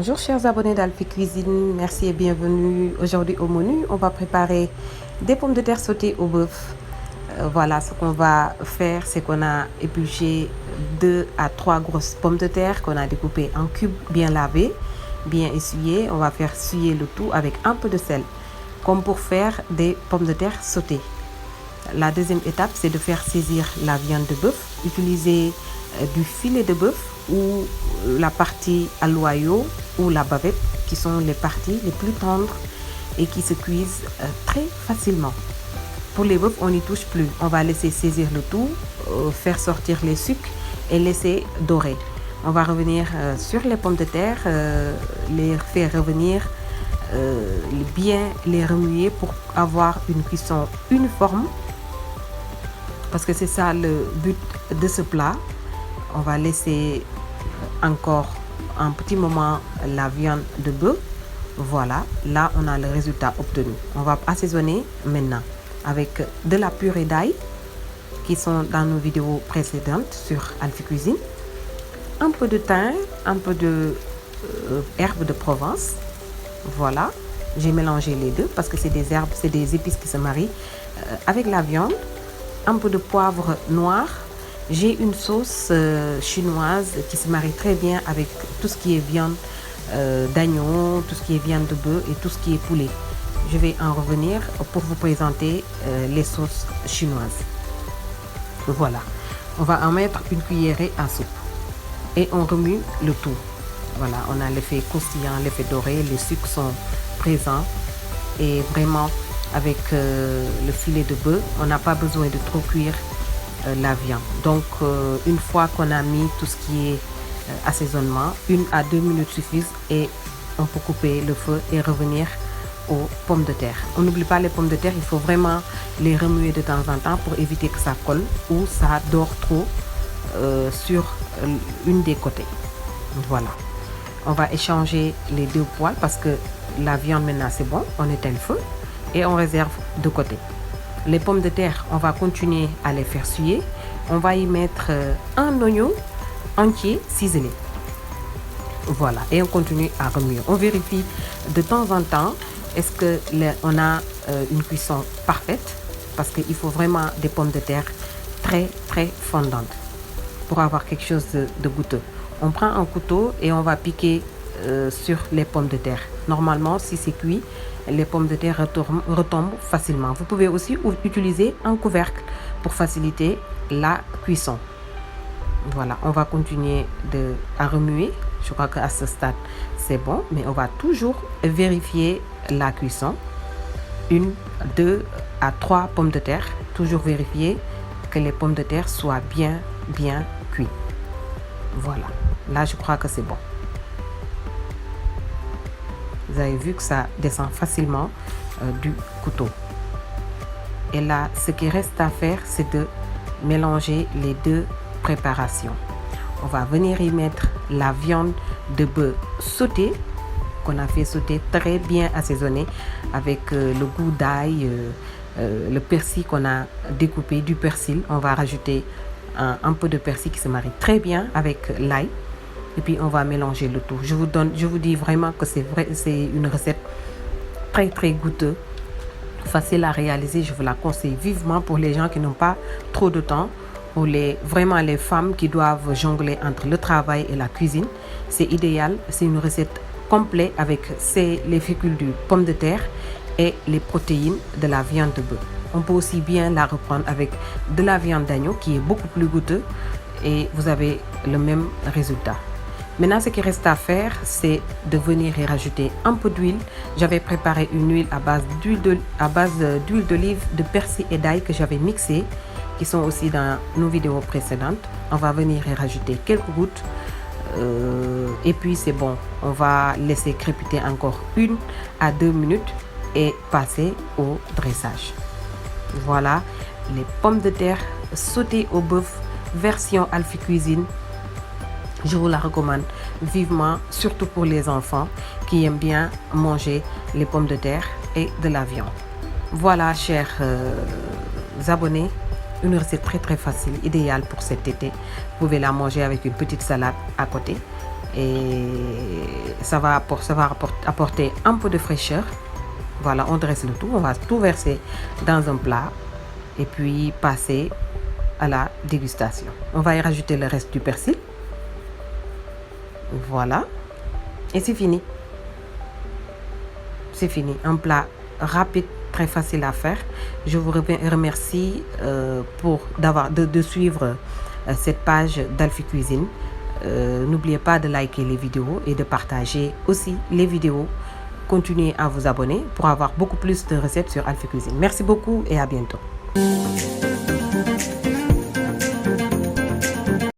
Bonjour chers abonnés d'Alphie Cuisine, merci et bienvenue. Aujourd'hui au menu, on va préparer des pommes de terre sautées au bœuf. Voilà, ce qu'on va faire, c'est qu'on a épluché 2 à 3 grosses pommes de terre qu'on a découpées en cubes bien lavées, bien essuyées. On va faire suer le tout avec un peu de sel, comme pour faire des pommes de terre sautées. La deuxième étape, c'est de faire saisir la viande de bœuf. Utiliser du filet de bœuf ou la partie à l'oyau ou la bavette, qui sont les parties les plus tendres et qui se cuisent très facilement. Pour les bœufs, on n'y touche plus. On va laisser saisir le tout, faire sortir les sucs et laisser dorer. On va revenir sur les pommes de terre, les faire revenir, bien les remuer pour avoir une cuisson uniforme. Parce que c'est ça le but de ce plat. On va laisser encore un petit moment la viande de bœuf. Voilà, là on a le résultat obtenu. On va assaisonner maintenant avec de la purée d'ail qui sont dans nos vidéos précédentes sur Alphie Cuisine, un peu de thym, un peu de herbes de Provence. Voilà, j'ai mélangé les deux parce que c'est des herbes, c'est des épices qui se marient avec la viande. Un peu de poivre noir. J'ai une sauce chinoise qui se marie très bien avec tout ce qui est viande d'agneau, tout ce qui est viande de bœuf et tout ce qui est poulet. Je vais en revenir pour vous présenter les sauces chinoises. Voilà, on va en mettre une cuillerée à soupe et on remue le tout. Voilà, on a l'effet croustillant, l'effet doré, les sucres sont présents et vraiment avec le filet de bœuf, on n'a pas besoin de trop cuire la viande. Donc une fois qu'on a mis tout ce qui est assaisonnement, 1 à 2 minutes suffisent et on peut couper le feu et revenir aux pommes de terre. On n'oublie pas les pommes de terre, il faut vraiment les remuer de temps en temps pour éviter que ça colle ou ça dort trop sur une des côtés. Voilà, on va échanger les deux poêles parce que la viande maintenant c'est bon, on éteint le feu et on réserve de côté. Les pommes de terre, on va continuer à les faire suer. On va y mettre un oignon entier ciselé. Voilà, et on continue à remuer. On vérifie de temps en temps est-ce que on a une cuisson parfaite, parce qu'il faut vraiment des pommes de terre très très fondantes pour avoir quelque chose de goûteux. On prend un couteau et on va piquer sur les pommes de terre. Normalement, si c'est cuit, les pommes de terre retombent facilement. Vous pouvez aussi utiliser un couvercle pour faciliter la cuisson. Voilà, on va continuer à remuer. Je crois qu'à ce stade, c'est bon, mais on va toujours vérifier la cuisson. 1, 2 à 3 pommes de terre. Toujours vérifier que les pommes de terre soient bien cuites. Voilà, là je crois que c'est bon. Vous avez vu que ça descend facilement du couteau. Et là, ce qui reste à faire, c'est de mélanger les deux préparations. On va venir y mettre la viande de bœuf sautée, qu'on a fait sauter très bien assaisonnée avec le goût d'ail, le persil qu'on a découpé, du persil. On va rajouter un peu de persil qui se marie très bien avec l'ail. Et puis on va mélanger le tout. Je vous dis vraiment que c'est une recette très très goûteuse, facile à réaliser. Je vous la conseille vivement pour les gens qui n'ont pas trop de temps ou vraiment les femmes qui doivent jongler entre le travail et la cuisine. C'est idéal. C'est une recette complète avec les féculents de pommes de terre et les protéines de la viande de bœuf. On peut aussi bien la reprendre avec de la viande d'agneau qui est beaucoup plus goûteuse et vous avez le même résultat. Maintenant, ce qui reste à faire, c'est de venir y rajouter un peu d'huile. J'avais préparé une huile à base d'huile d'olive, de persil et d'ail que j'avais mixé, qui sont aussi dans nos vidéos précédentes. On va venir y rajouter quelques gouttes. Et puis c'est bon. On va laisser crépiter encore 1 à 2 minutes et passer au dressage. Voilà, les pommes de terre sautées au bœuf, version Alphie Cuisine. Je vous la recommande vivement, surtout pour les enfants qui aiment bien manger les pommes de terre et de la viande. Voilà, chers abonnés, une recette très très facile, idéale pour cet été. Vous pouvez la manger avec une petite salade à côté et ça va apporter un peu de fraîcheur. Voilà, on dresse le tout, on va tout verser dans un plat et puis passer à la dégustation. On va y rajouter le reste du persil. Voilà, et c'est fini. C'est fini, un plat rapide, très facile à faire. Je vous remercie de suivre cette page d'Alphie Cuisine. N'oubliez pas de liker les vidéos et de partager aussi les vidéos. Continuez à vous abonner pour avoir beaucoup plus de recettes sur Alphie Cuisine. Merci beaucoup et à bientôt.